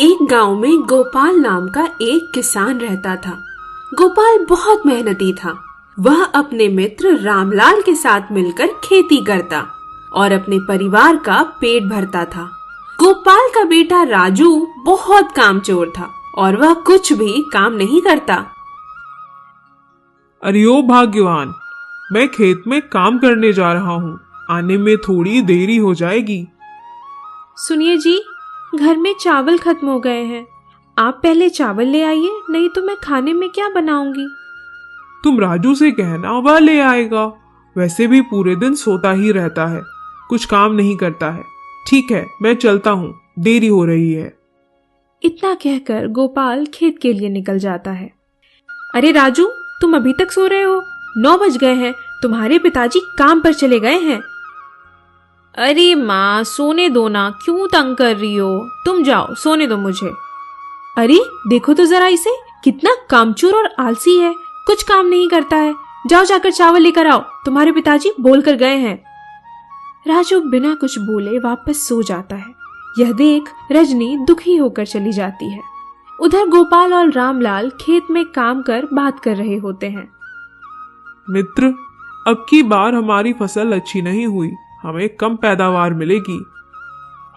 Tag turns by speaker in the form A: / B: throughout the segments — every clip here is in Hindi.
A: एक गांव में गोपाल नाम का एक किसान रहता था। गोपाल बहुत मेहनती था। वह अपने मित्र रामलाल के साथ मिलकर खेती करता और अपने परिवार का पेट भरता था। गोपाल का बेटा राजू बहुत कामचोर था और वह कुछ भी काम नहीं करता।
B: अरे ओ भाग्यवान, मैं खेत में काम करने जा रहा हूँ, आने में थोड़ी देरी हो जाएगी।
C: सुनिए जी, घर में चावल खत्म हो गए हैं। आप पहले चावल ले आइए, नहीं तो मैं खाने में क्या बनाऊंगी।
B: तुम राजू से कहना, वह ले आएगा। वैसे भी पूरे दिन सोता ही रहता है, कुछ काम नहीं करता है। ठीक है, मैं चलता हूँ, देरी हो रही है।
C: इतना कहकर गोपाल खेत के लिए निकल जाता है। अरे राजू, तुम अभी तक सो रहे हो? 9 बज गए हैं, तुम्हारे पिताजी काम पर चले गए हैं। अरे माँ, सोने दो ना, क्यों तंग कर रही हो? तुम जाओ, सोने दो मुझे। अरे देखो तो जरा इसे, कितना कामचोर और आलसी है, कुछ काम नहीं करता है। जाओ जाकर चावल लेकर आओ, तुम्हारे पिताजी बोल कर गए हैं। राजू बिना कुछ बोले वापस सो जाता है। यह देख रजनी दुखी होकर चली जाती है। उधर गोपाल और रामलाल खेत में काम कर बात कर रहे होते हैं।
B: मित्र, अब की बार हमारी फसल अच्छी नहीं हुई, हमें कम पैदावार मिलेगी।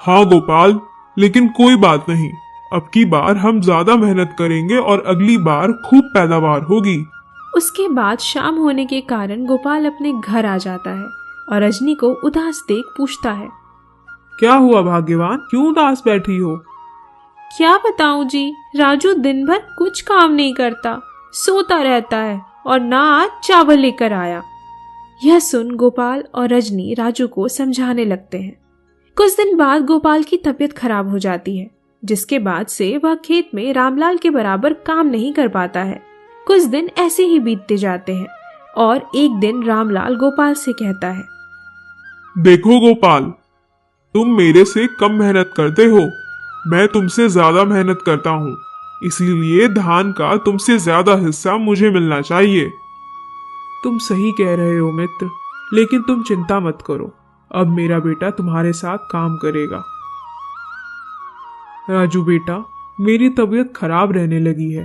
D: हाँ गोपाल, लेकिन कोई बात नहीं, अब की बार हम ज्यादा मेहनत करेंगे और अगली बार खूब पैदावार होगी।
C: उसके बाद शाम होने के कारण गोपाल अपने घर आ जाता है और रजनी को उदास देख पूछता है,
B: क्या हुआ भाग्यवान, क्यों उदास बैठी हो?
C: क्या बताऊं जी, राजू दिन भर कुछ काम नहीं करता, सोता रहता है और ना आज चावल लेकर आया। यह सुन गोपाल और रजनी राजू को समझाने लगते हैं। कुछ दिन बाद गोपाल की तबीयत खराब हो जाती है, जिसके बाद से वह खेत में रामलाल के बराबर काम नहीं कर पाता है। कुछ दिन ऐसे ही बीतते जाते हैं और एक दिन रामलाल गोपाल से कहता है,
D: देखो गोपाल, तुम मेरे से कम मेहनत करते हो, मैं तुमसे ज्यादा मेहनत करता हूँ, इसीलिए धान का तुमसे ज्यादा हिस्सा मुझे मिलना चाहिए।
B: तुम सही कह रहे हो मित्र, लेकिन तुम चिंता मत करो, अब मेरा बेटा तुम्हारे साथ काम करेगा। राजू बेटा, मेरी तबीयत खराब रहने लगी है,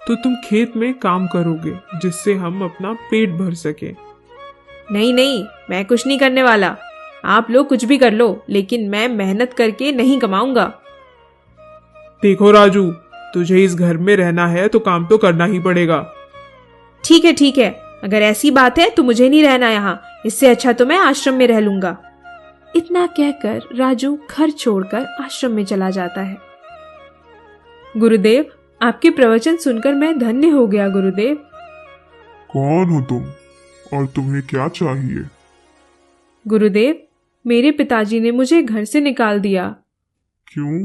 B: तो तुम खेत में काम करोगे, जिससे हम अपना पेट भर सके।
C: नहीं नहीं, मैं कुछ नहीं करने वाला। आप लोग कुछ भी कर लो, लेकिन मैं मेहनत करके नहीं कमाऊंगा।
B: देखो राजू, तुझे इस घर में रहना है तो काम तो करना ही पड़ेगा।
C: ठीक है, अगर ऐसी बात है तो मुझे नहीं रहना यहाँ, इससे अच्छा तो मैं आश्रम में रह लूंगा। इतना कहकर राजू घर छोड़कर आश्रम में चला जाता है। गुरुदेव, आपके प्रवचन सुनकर मैं धन्य हो गया गुरुदेव।
D: कौन हो तुम और तुम्हें क्या चाहिए?
C: गुरुदेव, मेरे पिताजी ने मुझे घर से निकाल दिया।
D: क्यों?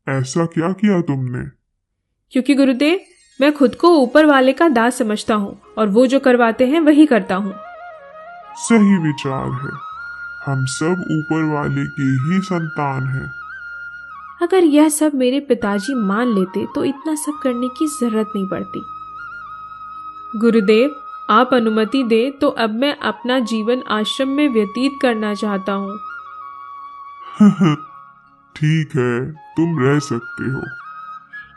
D: ऐसा क्या किया तुमने?
C: क्योंकि गुरुदेव, मैं खुद को ऊपर वाले का दास समझता हूँ और वो जो करवाते हैं वही करता हूँ।
D: सही विचार है, हम सब ऊपर वाले के ही संतान हैं।
C: अगर यह सब मेरे पिताजी मान लेते तो इतना सब करने की जरूरत नहीं पड़ती। गुरुदेव, आप अनुमति दे तो अब मैं अपना जीवन आश्रम में व्यतीत करना चाहता हूँ।
D: ठीक है, तुम रह सकते हो।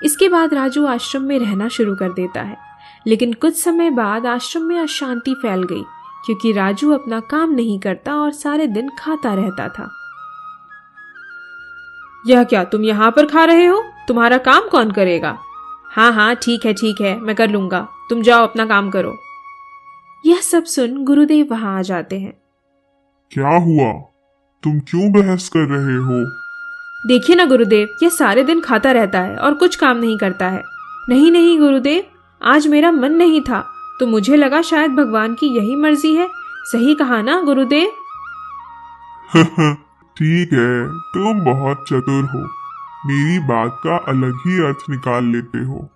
C: इसके बाद राजू आश्रम में रहना शुरू कर देता है, लेकिन कुछ समय बाद आश्रम में अशांति फैल गई, क्योंकि राजू अपना काम नहीं करता और सारे दिन खाता रहता था। यह क्या, तुम यहाँ पर खा रहे हो? तुम्हारा काम कौन करेगा? हाँ, ठीक है, मैं कर लूंगा, तुम जाओ अपना काम करो। यह सब सुन गुरुदेव वहां आ जाते हैं।
D: क्या हुआ? तुम क्यों बहस कर रहे हो?
C: देखिए ना गुरुदेव, यह सारे दिन खाता रहता है और कुछ काम नहीं करता है। नहीं गुरुदेव, आज मेरा मन नहीं था, तो मुझे लगा शायद भगवान की यही मर्जी है। सही कहा ना गुरुदेव?
D: ठीक है, तुम बहुत चतुर हो, मेरी बात का अलग ही अर्थ निकाल लेते हो।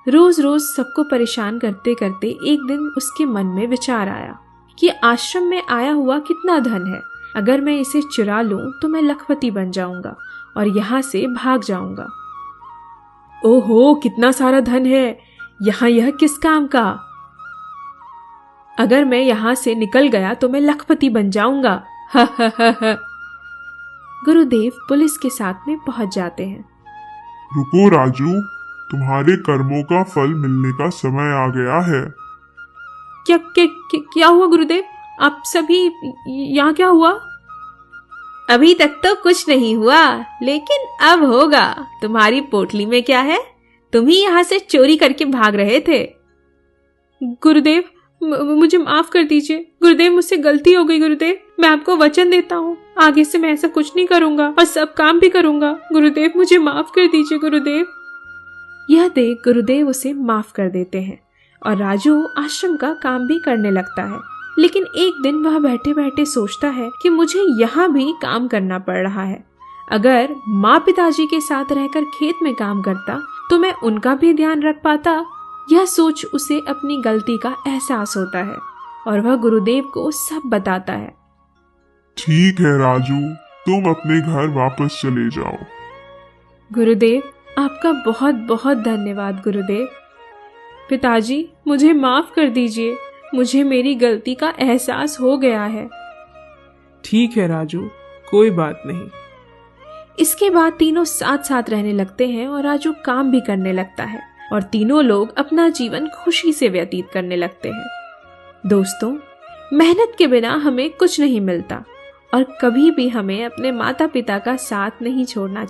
C: रोज रोज सबको परेशान करते करते एक दिन उसके मन में विचार आया कि आश्रम में आया हुआ कितना धन है, अगर मैं इसे चुरा लूं तो मैं लखपति बन जाऊंगा और यहाँ से भाग जाऊंगा। ओहो, कितना सारा धन है यहाँ, यह किस काम का? अगर मैं यहाँ से निकल गया तो मैं लखपति बन जाऊंगा। गुरुदेव पुलिस के साथ में पहुंच जाते हैं।
D: रुको राजू, तुम्हारे कर्मों का फल मिलने का समय आ गया है।
C: क्या हुआ गुरुदेव? आप सभी यहाँ क्या हुआ? अभी तक तो कुछ नहीं हुआ, लेकिन अब होगा। तुम्हारी पोटली में क्या है? तुम ही यहाँ से चोरी करके भाग रहे थे। गुरुदेव, मुझे माफ कर दीजिए गुरुदेव, मुझसे गलती हो गई गुरुदेव। मैं आपको वचन देता हूँ, आगे से मैं ऐसा कुछ नहीं करूंगा और सब काम भी करूंगा। गुरुदेव, मुझे माफ कर दीजिए गुरुदेव। यह देख गुरुदेव उसे माफ कर देते हैं और राजू आश्रम का काम भी करने लगता है। लेकिन एक दिन वह बैठे बैठे सोचता है कि मुझे यहाँ भी काम करना पड़ रहा है। अगर माँ पिताजी के साथ रहकर खेत में काम करता तो मैं उनका भी ध्यान रख पाता। यह सोच उसे अपनी गलती का एहसास होता है और वह गुरुदेव को सब बताता है।
D: ठीक है राजू, तुम अपने घर वापस चले जाओ।
C: गुरुदेव, आपका बहुत बहुत धन्यवाद गुरुदेव। पिताजी, मुझे माफ कर दीजिए, मुझे मेरी गलती का एहसास हो गया है।
B: ठीक है राजू, कोई बात नहीं।
C: इसके बाद तीनों साथ साथ रहने लगते हैं और राजू काम भी करने लगता है और तीनों लोग अपना जीवन खुशी से व्यतीत करने लगते हैं। दोस्तों, मेहनत के बिना हमें कुछ नहीं मिलता और कभी भी हमें अपने माता पिता का साथ नहीं छोड़ना